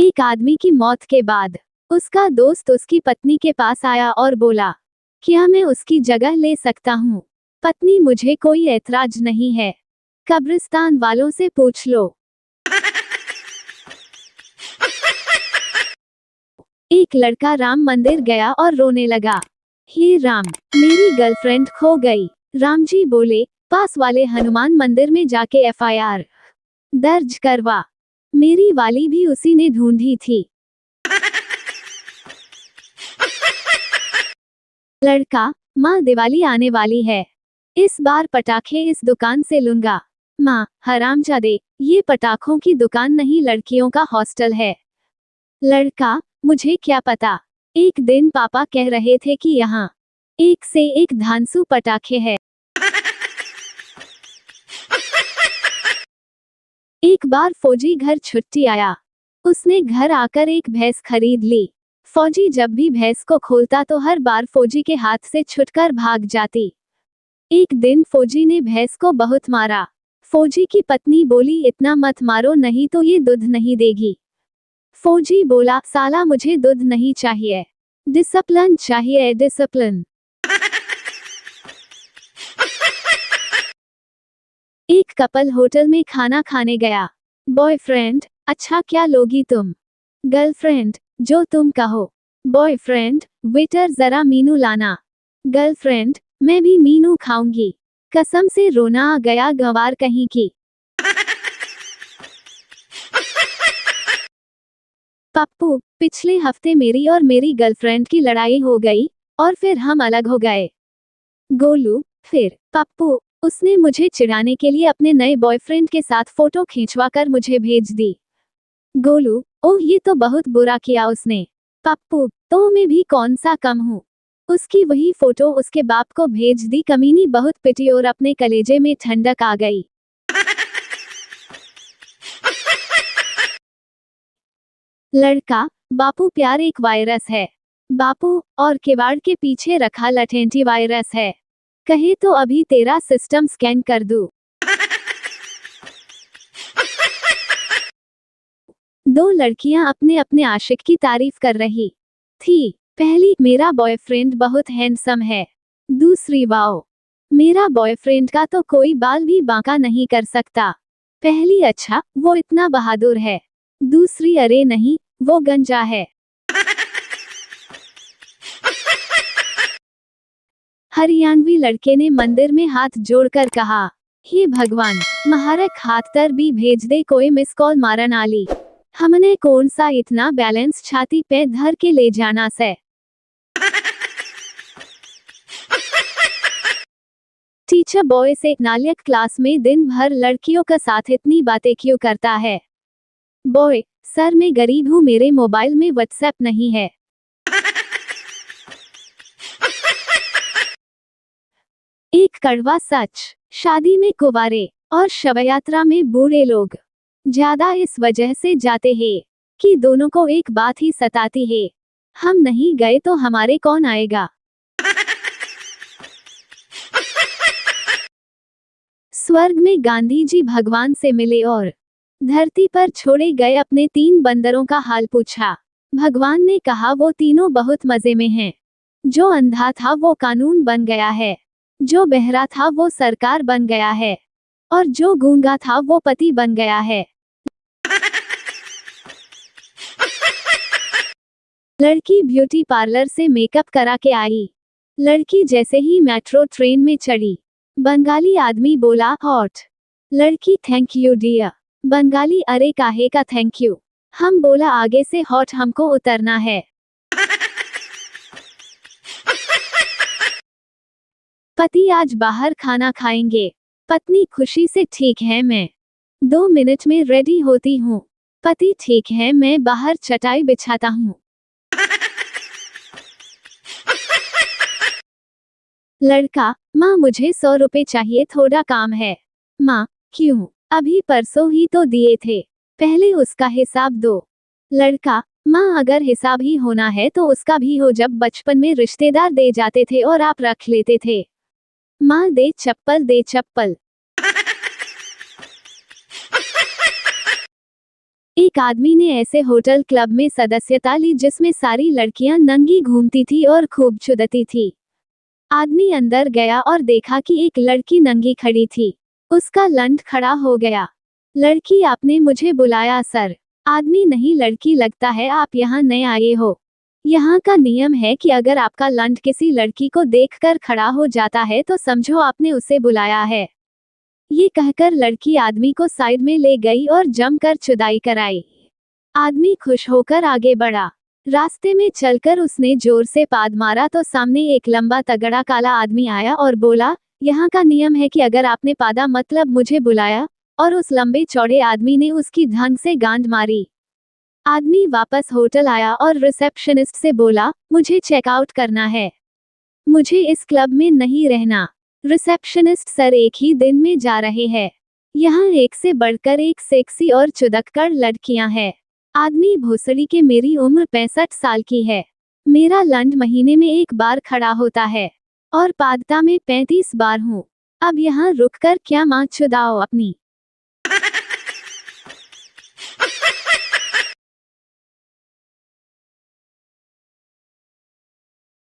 एक आदमी की मौत के बाद उसका दोस्त उसकी पत्नी के पास आया और बोला, क्या मैं उसकी जगह ले सकता हूँ? पत्नी, मुझे कोई ऐतराज नहीं है, कब्रिस्तान वालों से पूछ लो। एक लड़का राम मंदिर गया और रोने लगा, हे राम, मेरी गर्लफ्रेंड खो गई। राम जी बोले, पास वाले हनुमान मंदिर में जाके एफआईआर दर्ज करवा, मेरी वाली भी उसी ने ढूंढी थी। लड़का, माँ, दिवाली आने वाली है, इस बार पटाखे इस दुकान से लूंगा। माँ, हरामजादे, ये पटाखों की दुकान नहीं, लड़कियों का हॉस्टल है। लड़का, मुझे क्या पता, एक दिन पापा कह रहे थे कि यहाँ एक से एक धांसू पटाखे है। एक बार फौजी घर छुट्टी आया, उसने घर आकर एक भैंस खरीद ली। फौजी जब भी भैंस को खोलता तो हर बार फौजी के हाथ से छुटकर भाग जाती। एक दिन फौजी ने भैंस को बहुत मारा। फौजी की पत्नी बोली, इतना मत मारो, नहीं तो ये दूध नहीं देगी। फौजी बोला, साला, मुझे दूध नहीं चाहिए, डिसिप्लिन चाहिए, डिसिप्लिन। एक कपल होटल में खाना खाने गया। बॉयफ्रेंड, अच्छा क्या लोगी तुम? गर्लफ्रेंड, जो तुम कहो। बॉयफ्रेंड, वेटर जरा मीनू लाना। गर्लफ्रेंड, मैं भी मीनू खाऊंगी। कसम से रोना आ गया, गंवार कहीं की। पप्पू, पिछले हफ्ते मेरी और मेरी गर्लफ्रेंड की लड़ाई हो गई और फिर हम अलग हो गए। गोलू, फिर? पप्पू, उसने मुझे चिढ़ाने के लिए अपने नए बॉयफ्रेंड के साथ फोटो खींचवाकर मुझे भेज दी। गोलू, ओह, ये तो बहुत बुरा किया उसने। पप्पू, तो मैं भी कौन सा कम हूँ, उसकी वही फोटो उसके बाप को भेज दी, कमीनी बहुत पिटी और अपने कलेजे में ठंडक आ गई। लड़का, बापू, प्यार एक वायरस है। बापू, और किवाड़ के पीछे रखा लठेंटी वायरस है, कहे तो अभी तेरा सिस्टम स्कैन कर दूं। दो लड़कियां अपने अपने आशिक की तारीफ कर रही थी। पहली, मेरा बॉयफ्रेंड बहुत हैंडसम है। दूसरी, वाओ, मेरा बॉयफ्रेंड का तो कोई बाल भी बांका नहीं कर सकता। पहली, अच्छा, वो इतना बहादुर है। दूसरी, अरे नहीं, वो गंजा है। हरियाणवी लड़के ने मंदिर में हाथ जोड़कर कहा, हे भगवान, महारक हाथ तर भी भेज दे, कोई मिस कॉल मारन आली। हमने कौन सा इतना बैलेंस छाती पे धर के ले जाना से। टीचर बॉय से, नालायक, क्लास में दिन भर लड़कियों के साथ इतनी बातें क्यों करता है? बॉय, सर, मैं गरीब हूँ, मेरे मोबाइल में व्हाट्सएप नहीं है। एक कड़वा सच, शादी में कुंवारे और शवयात्रा में बूढ़े लोग ज्यादा इस वजह से जाते हैं कि दोनों को एक बात ही सताती है, हम नहीं गए तो हमारे कौन आएगा। स्वर्ग में गांधी जी भगवान से मिले और धरती पर छोड़े गए अपने 3 बंदरों का हाल पूछा। भगवान ने कहा, वो तीनों बहुत मजे में हैं। जो अंधा था वो कानून बन गया है, जो बहरा था वो सरकार बन गया है, और जो गूंगा था वो पति बन गया है। लड़की ब्यूटी पार्लर से मेकअप करा के आई। लड़की जैसे ही मेट्रो ट्रेन में चढ़ी, बंगाली आदमी बोला, हॉट। लड़की, थैंक यू डियर। बंगाली, अरे काहे का थैंक यू, हम बोला आगे से हॉट हमको उतरना है। पति, आज बाहर खाना खाएंगे। पत्नी, खुशी से, ठीक है, मैं 2 मिनट में रेडी होती हूँ। पति, ठीक है, मैं बाहर चटाई बिछाता हूँ। लड़का, माँ, मुझे 100 रुपए चाहिए, थोड़ा काम है। माँ, क्यों? अभी परसों ही तो दिए थे, पहले उसका हिसाब दो। लड़का, माँ, अगर हिसाब ही होना है तो उसका भी हो, जब बचपन में रिश्तेदार दे जाते थे और आप रख लेते थे। माँ, दे चप्पल, दे चप्पल। एक एक आदमी ने ऐसे होटल क्लब में सदस्यता ली जिसमें सारी लड़कियां नंगी घूमती थी और खूब चुदती थी। आदमी अंदर गया और देखा कि एक लड़की नंगी खड़ी थी। उसका लंठ खड़ा हो गया। लड़की, आपने मुझे बुलाया सर? आदमी, नहीं लड़की, लगता है आप यहाँ नए आए हो। यहाँ का नियम है कि अगर आपका लंठ किसी लड़की को देखकर खड़ा हो जाता है तो समझो आपने उसे बुलाया है। ये कहकर लड़की आदमी को साइड में ले गई और जमकर चुदाई कराई। आदमी खुश होकर आगे बढ़ा। रास्ते में चलकर उसने जोर से पाद मारा तो सामने एक लंबा तगड़ा काला आदमी आया और बोला, यहाँ का नियम है कि अगर आपने पादा मतलब मुझे बुलाया, और उस लंबे चौड़े आदमी ने उसकी ढंग से गांड मारी। आदमी वापस होटल आया और रिसेप्शनिस्ट से बोला, मुझे चेकआउट करना है, मुझे इस क्लब में नहीं रहना। रिसेप्शनिस्ट, सर एक ही दिन में जा रहे हैं, यहाँ एक से बढ़कर एक सेक्सी और चुदककर लड़कियां हैं। आदमी, भोसड़ी के मेरी उम्र 65 साल की है। मेरा लंड महीने में एक बार खड़ा होता है और पादता में 35 बार हूँ। अब यहाँ रुककर क्या माँ चुदाओ अपनी।